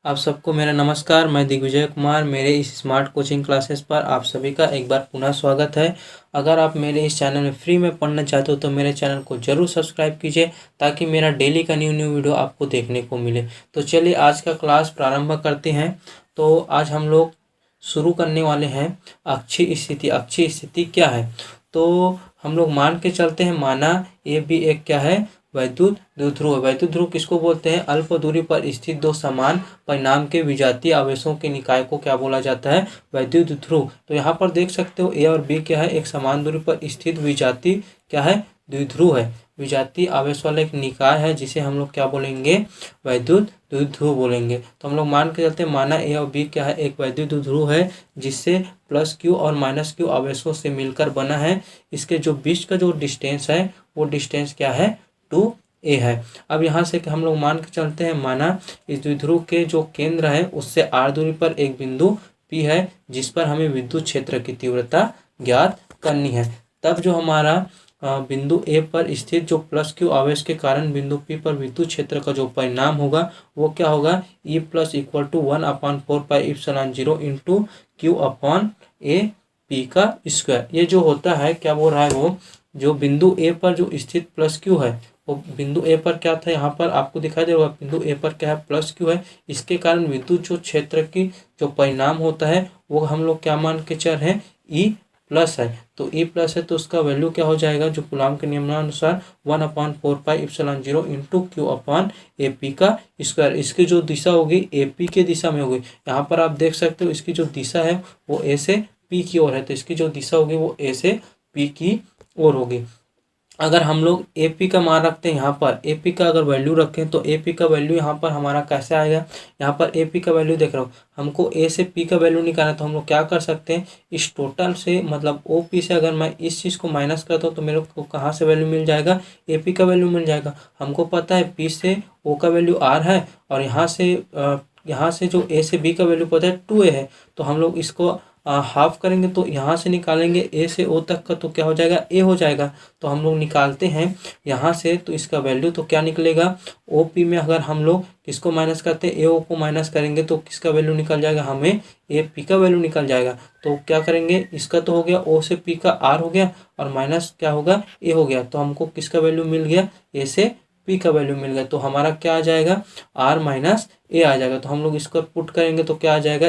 आप सबको मेरा नमस्कार। मैं दिग्विजय कुमार। मेरे इस स्मार्ट कोचिंग क्लासेस पर आप सभी का एक बार पुनः स्वागत है। अगर आप मेरे इस चैनल में फ्री में पढ़ना चाहते हो तो मेरे चैनल को ज़रूर सब्सक्राइब कीजिए ताकि मेरा डेली का न्यू न्यू वीडियो आपको देखने को मिले। तो चलिए आज का क्लास प्रारंभ करते हैं। तो आज हम लोग शुरू करने वाले हैं अक्षीय स्थिति। अक्षीय स्थिति क्या है? तो हम लोग मान के चलते हैं, माना ये भी एक क्या है, वैद्युत द्विध्रुव। वैद्युत ध्रुव किसको बोलते हैं? अल्प दूरी पर स्थित दो समान परिणाम के विजातीय आवेशों के निकाय को क्या बोला जाता है? वैद्युत ध्रुव। तो यहाँ पर देख सकते हो ए और बी क्या है, एक समान दूरी पर स्थित विजातीय क्या है, द्विध्रुव है। विजातीय आवेश वाला एक निकाय है जिसे हम लोग क्या बोलेंगे? वैद्युत द्विध्रुव बोलेंगे। तो हम लोग मान के चलते हैं, माना ए और बी क्या है, एक वैद्युत द्विध्रुव है जिससे प्लस क्यू और माइनस क्यू आवेशों से मिलकर बना है। इसके जो बीच का जो डिस्टेंस है वो डिस्टेंस क्या है? 2a है। अब यहाँ से हम लोग मान के चलते हैं, माना इस द्विध्रुव के जो केंद्र है उससे r दूरी पर एक बिंदु P है जिस पर हमें विद्युत क्षेत्र की तीव्रता ज्ञात करनी है। तब जो हमारा बिंदु A पर स्थित जो प्लस क्यू आवेश के कारण बिंदु P पर विद्युत क्षेत्र का जो परिणाम होगा वो क्या होगा? E plus equal to 1/4πε0 into Q upon A P का स्क्वायर। ये जो होता है क्या बोल रहा है, वो जो बिंदु ए पर जो स्थित प्लस क्यू है वो बिंदु ए पर क्या था, यहाँ पर आपको दिखाई दे रहा होगा बिंदु ए पर क्या है, प्लस क्यू है। इसके कारण विद्युत जो क्षेत्र की जो परिणाम होता है वो हम लोग क्या मान के चल रहे हैं? ई प्लस है। तो ई प्लस है तो उसका वैल्यू क्या हो जाएगा? जो कूलॉम के नियमानुसार 1/4πε0 into Q upon A P का स्क्वायर। इसकी जो दिशा होगी ए पी के दिशा में होगी। यहाँ पर आप देख सकते हो इसकी जो दिशा है वो ए से पी की ओर है, तो इसकी जो दिशा होगी वो ए से पी की ओर होगी। अगर हम लोग ए पी का मान रखते हैं, यहाँ पर ए पी का अगर वैल्यू रखें तो ए पी का वैल्यू यहाँ पर हमारा कैसे आएगा? यहाँ पर ए पी का वैल्यू देख रहा हूँ, हमको ए से पी का वैल्यू निकालना है तो हम लोग क्या कर सकते हैं? इस टोटल से मतलब ओ पी से अगर मैं इस चीज़ को माइनस करता हूँ तो मेरे को कहाँ से वैल्यू मिल जाएगा? ए पी का वैल्यू मिल जाएगा। हमको पता है पी से ओ का वैल्यू आर है और यहाँ से जो ए से बी का वैल्यू पता है 2a है। तो हम लोग इसको हाफ करेंगे तो यहाँ से निकालेंगे ए से ओ तक का तो क्या हो जाएगा? ए हो जाएगा। तो हम लोग निकालते हैं यहाँ से तो इसका वैल्यू तो क्या निकलेगा? ओ पी में अगर हम लोग किसको माइनस करते हैं? ए ओ को माइनस करेंगे तो किसका वैल्यू निकल जाएगा? हमें ए पी का वैल्यू निकल जाएगा। तो क्या करेंगे? इसका तो हो गया ओ से पी का आर हो गया और माइनस क्या होगा? ए हो गया। तो हमको किसका वैल्यू मिल गया? ए से पी का वैल्यू मिल गया। तो हमारा क्या आ जाएगा? आर माइनस ए आ जाएगा। तो हम लोग इसको पुट करेंगे तो क्या आ जाएगा?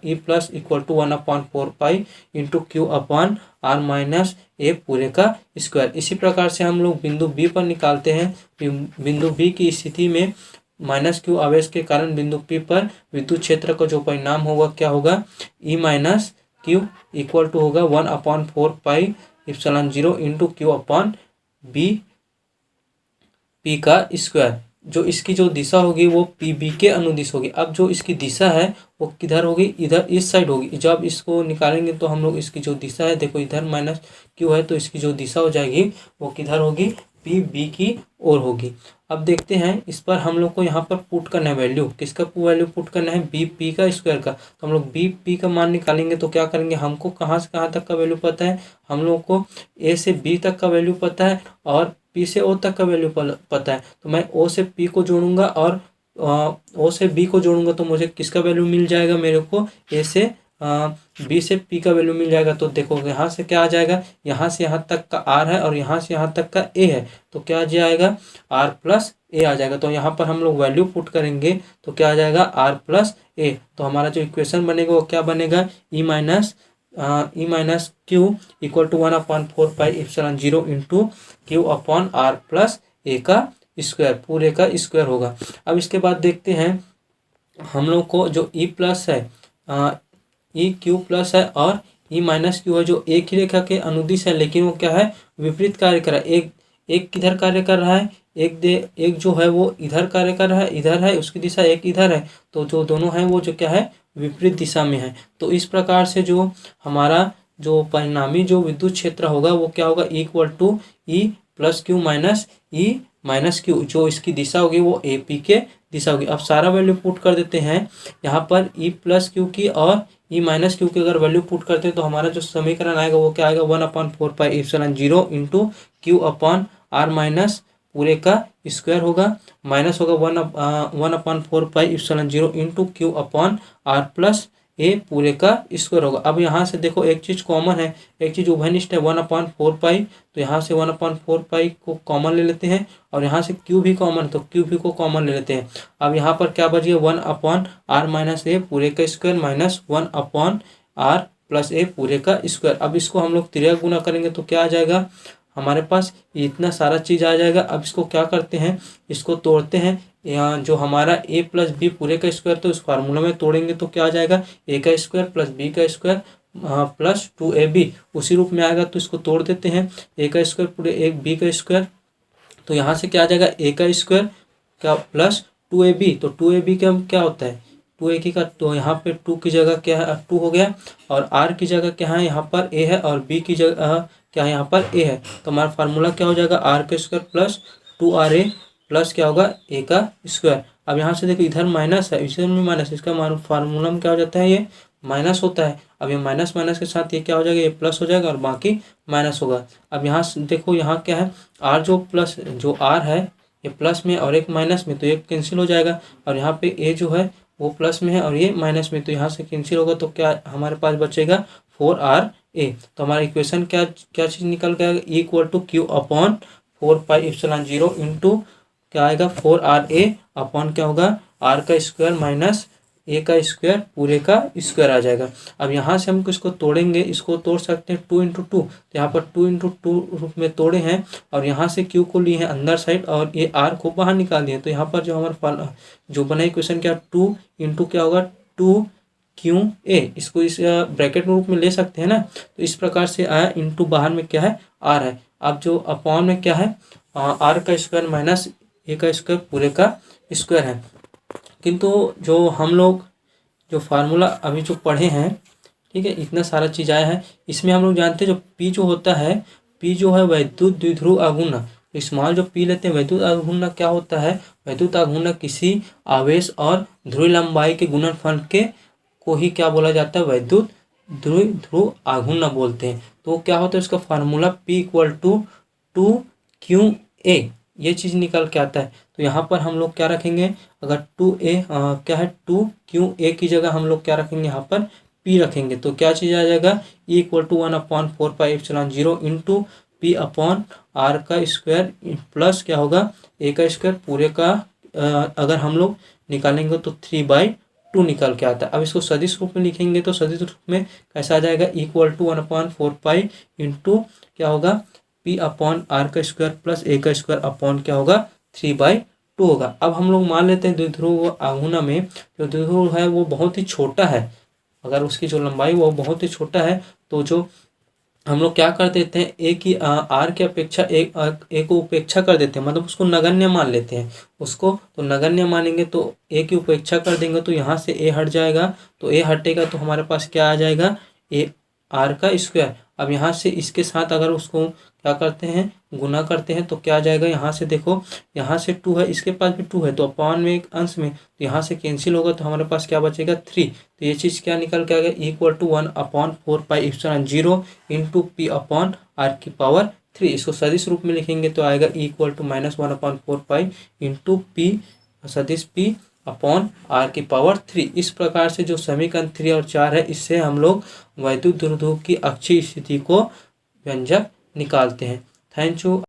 E plus equal to 1/4π into Q upon R minus A पूरे का स्क्वायर। इसी प्रकार से हम लोग बिंदु बी पर निकालते हैं। बिंदु बी की स्थिति में माइनस क्यू आवेश के कारण बिंदु पी पर विद्युत क्षेत्र का जो परिणाम होगा क्या होगा? E minus Q equal to होगा 1/4πε0 into Q upon B P का स्क्वायर। जो इसकी जो दिशा होगी वो पी बी के अनुदिश होगी। अब जो इसकी दिशा है वो किधर होगी? इधर इस साइड होगी। जब इसको निकालेंगे तो हम लोग इसकी जो दिशा है, देखो इधर माइनस क्यू है तो इसकी जो दिशा हो जाएगी वो किधर होगी? पी बी की ओर होगी। अब देखते हैं इस पर हम लोग को यहाँ पर पुट करना है वैल्यू। किसका वैल्यू पुट करना है? बी पी का स्क्वायर का। तो हम लोग बी पी का मान निकालेंगे तो क्या करेंगे? हमको कहाँ से कहाँ तक का वैल्यू पता है? हम लोग को ए से बी तक का वैल्यू पता है और पी से ओ तक का वैल्यू पता है। तो मैं ओ से पी को जोड़ूंगा और ओ से बी को जोड़ूंगा तो मुझे किसका वैल्यू मिल जाएगा? मेरे को ए से बी से पी का वैल्यू मिल जाएगा। तो देखो यहाँ से क्या आ जाएगा? यहाँ से यहाँ तक का आर है और यहाँ से यहाँ तक का ए है। तो क्या आ जाएगा? आर प्लस ए आ जाएगा। तो यहाँ पर हम लोग वैल्यू पुट करेंगे तो क्या आ जाएगा? R plus A. तो हमारा जो इक्वेशन बनेगा वो क्या बनेगा? E minus Q equal to 1/4πε0 into Q upon R plus A का स्क्वायर, पूरे का स्क्वायर होगा। अब इसके बाद देखते हैं हम लोग को जो ई प्लस है, ई क्यू प्लस है और ई माइनस क्यू है, जो एक ही रेखा के अनुदिश है लेकिन वो क्या है? विपरीत कार्य कर रहा है। एक किधर कार्य कर रहा है? एक जो है वो इधर कार्य कर रहा है, इधर है उसकी दिशा, एक इधर है। तो जो दोनों हैं वो जो क्या है? विपरीत दिशा में है। तो इस प्रकार से जो हमारा जो परिणामी जो विद्युत क्षेत्र होगा वो क्या होगा? Equal to E plus Q minus E minus Q. जो इसकी दिशा होगी वो ए पी के दिशा होगी। अब सारा वैल्यू पुट कर देते हैं यहाँ पर। ई प्लस क्यू की और ई माइनस क्यू की अगर वैल्यू पुट करते हैं तो हमारा जो समीकरण आएगा वो क्या आएगा? 1/4πε0 into Q upon R minus पूरे का स्क्वायर होगा, माइनस होगा 1/4 pi epsilon 0 into Q upon R plus A पूरे का स्क्वायर होगा। अब यहाँ से देखो एक चीज़ कॉमन है, एक चीज़ उभयनिष्ठ है 1/4 पाई, तो यहाँ से 1/4 पाई को कॉमन ले लेते हैं और यहाँ से क्यू भी कॉमन, तो क्यू भी को कॉमन ले लेते हैं। अब यहाँ पर क्या बच गया 1/r माइनस ए पूरे का square minus 1/r plus A पूरे का स्क्वायर। अब इसको हम लोग त्रिया गुना करेंगे तो क्या आ जाएगा, हमारे पास इतना सारा चीज़ आ जाएगा। अब इसको क्या करते हैं, इसको तोड़ते हैं, यहाँ जो हमारा a प्लस बी पूरे का स्क्वायर, तो इस फार्मूला में तोड़ेंगे तो क्या आ जाएगा a का स्क्वायर प्लस b का स्क्वायर प्लस 2ab उसी रूप में आएगा। तो इसको तोड़ देते हैं, a का स्क्वायर पूरे एक b का स्क्वायर, तो यहाँ से क्या आ जाएगा a का स्क्वायर क्या प्लस 2ab, तो 2ab का क्या होता है 2a का, तो यहाँ पे 2 की जगह क्या है 2 हो गया और r की जगह क्या है यहाँ पर a है और b की जगह क्या है यहाँ पर a है। तो हमारा फार्मूला क्या हो जाएगा r का स्क्वायर प्लस 2ra प्लस क्या होगा a का स्क्वायर। अब यहाँ से देखो इधर माइनस है, इधर में माइनस, इसका फार्मूला में क्या हो जाता है ये माइनस होता है। अब ये माइनस माइनस के साथ ये क्या हो जाएगा ये प्लस हो जाएगा और बाकी माइनस होगा। अब यहाँ से देखो यहाँ क्या है r जो प्लस जो r है ये प्लस में और एक माइनस में, तो ये कैंसिल हो जाएगा और यहाँ पे a जो है वो प्लस में है और ये माइनस में, तो यहाँ से कैंसिल होगा तो क्या हमारे पास बचेगा 4ra। तो हमारा इक्वेशन क्या क्या चीज़ निकल गया equal to Q upon 4 pi epsilon 0 into क्या आएगा 4ra अपॉन क्या होगा r का स्क्वायर माइनस a का स्क्वायर पूरे का स्क्वायर आ जाएगा। अब यहाँ से हम इसको तोड़ेंगे, इसको तोड़ सकते हैं 2 इंटू 2, तो यहाँ पर 2 इंटू 2 रूप में तोड़े हैं और यहाँ से q को लिए हैं अंदर साइड और ये r को बाहर निकाल दिए। तो यहाँ पर जो हमारा जो बना इक्वेशन क्या 2 इंटू क्या होगा 2qa, इसको इस ब्रैकेट रूप में ले सकते हैं ना, तो इस प्रकार से आया इंटू बाहर में क्या है r है। अब जो अपॉन में क्या है r का स्क्वायर माइनस a का स्क्वायर पूरे का स्क्वायर है। किंतु जो हम लोग जो फार्मूला अभी जो पढ़े हैं, ठीक है, इतना सारा चीज़ आया है, इसमें हम लोग जानते हैं जो P जो होता है, P जो है वैद्युत द्विध्रुव आघूर्ण, इस्तेमाल जो P लेते हैं वैद्युत आघूर्ण क्या होता है, वैद्युत आघूर्ण किसी आवेश और ध्रुवीय लंबाई के गुणनफल के को ही क्या बोला जाता है वैद्युत द्विध्रुव आघूर्ण बोलते हैं। तो क्या होता है उसका formula P equal to 2qa, ये चीज़ निकल के आता है। तो यहाँ पर हम लोग क्या रखेंगे, अगर 2a क्या है 2qa की जगह हम लोग क्या रखेंगे यहाँ पर p रखेंगे, तो क्या चीज़ आ जाएगा E equal to 1/4 pi epsilon 0 into p upon r का स्क्वायर प्लस क्या होगा a का स्क्वायर पूरे का अगर हम लोग निकालेंगे तो 3/2 निकल के आता है। अब इसको सदिश रूप में लिखेंगे तो सदिश रूप में कैसा आ जाएगा इक्वल टू 1/4 पाई इंटू क्या होगा p अपॉन r का स्क्वायर प्लस a का स्क्वायर अपॉन क्या होगा 3/2 होगा। अब हम लोग मान लेते हैं द्विध्रुव आघूर्ण में जो द्विध्रुव है वो बहुत ही छोटा है, अगर उसकी जो लंबाई वो बहुत ही छोटा है, तो जो हम लोग क्या कर देते हैं ए की आर की अपेक्षा ए को उपेक्षा कर देते हैं, मतलब उसको नगण्य मान लेते हैं उसको, तो नगण्य मानेंगे तो ए की उपेक्षा कर देंगे तो यहाँ से ए हट जाएगा, तो ए हटेगा तो हमारे पास क्या आ जाएगा ए आर का स्क्वायर। अब यहाँ से इसके साथ अगर उसको क्या करते हैं गुना करते हैं तो क्या आ जाएगा, यहाँ से देखो यहाँ से 2 है, इसके पास भी 2 है, तो अपॉन में एक अंश में, तो यहाँ से कैंसिल होगा तो हमारे पास क्या बचेगा 3। तो ये चीज़ क्या निकल के आ गया equal to 1/4 pi epsilon 0 into p upon R की पावर 3। इसको सदिश रूप में लिखेंगे तो आएगा equal to -1/4 pi into p सदिश p अपॉन आर की पावर 3। इस प्रकार से जो समीकरण 3 और 4 है इससे हम लोग वैद्युत द्विध्रुव की अक्षीय स्थिति को व्यंजक निकालते हैं। Thank you.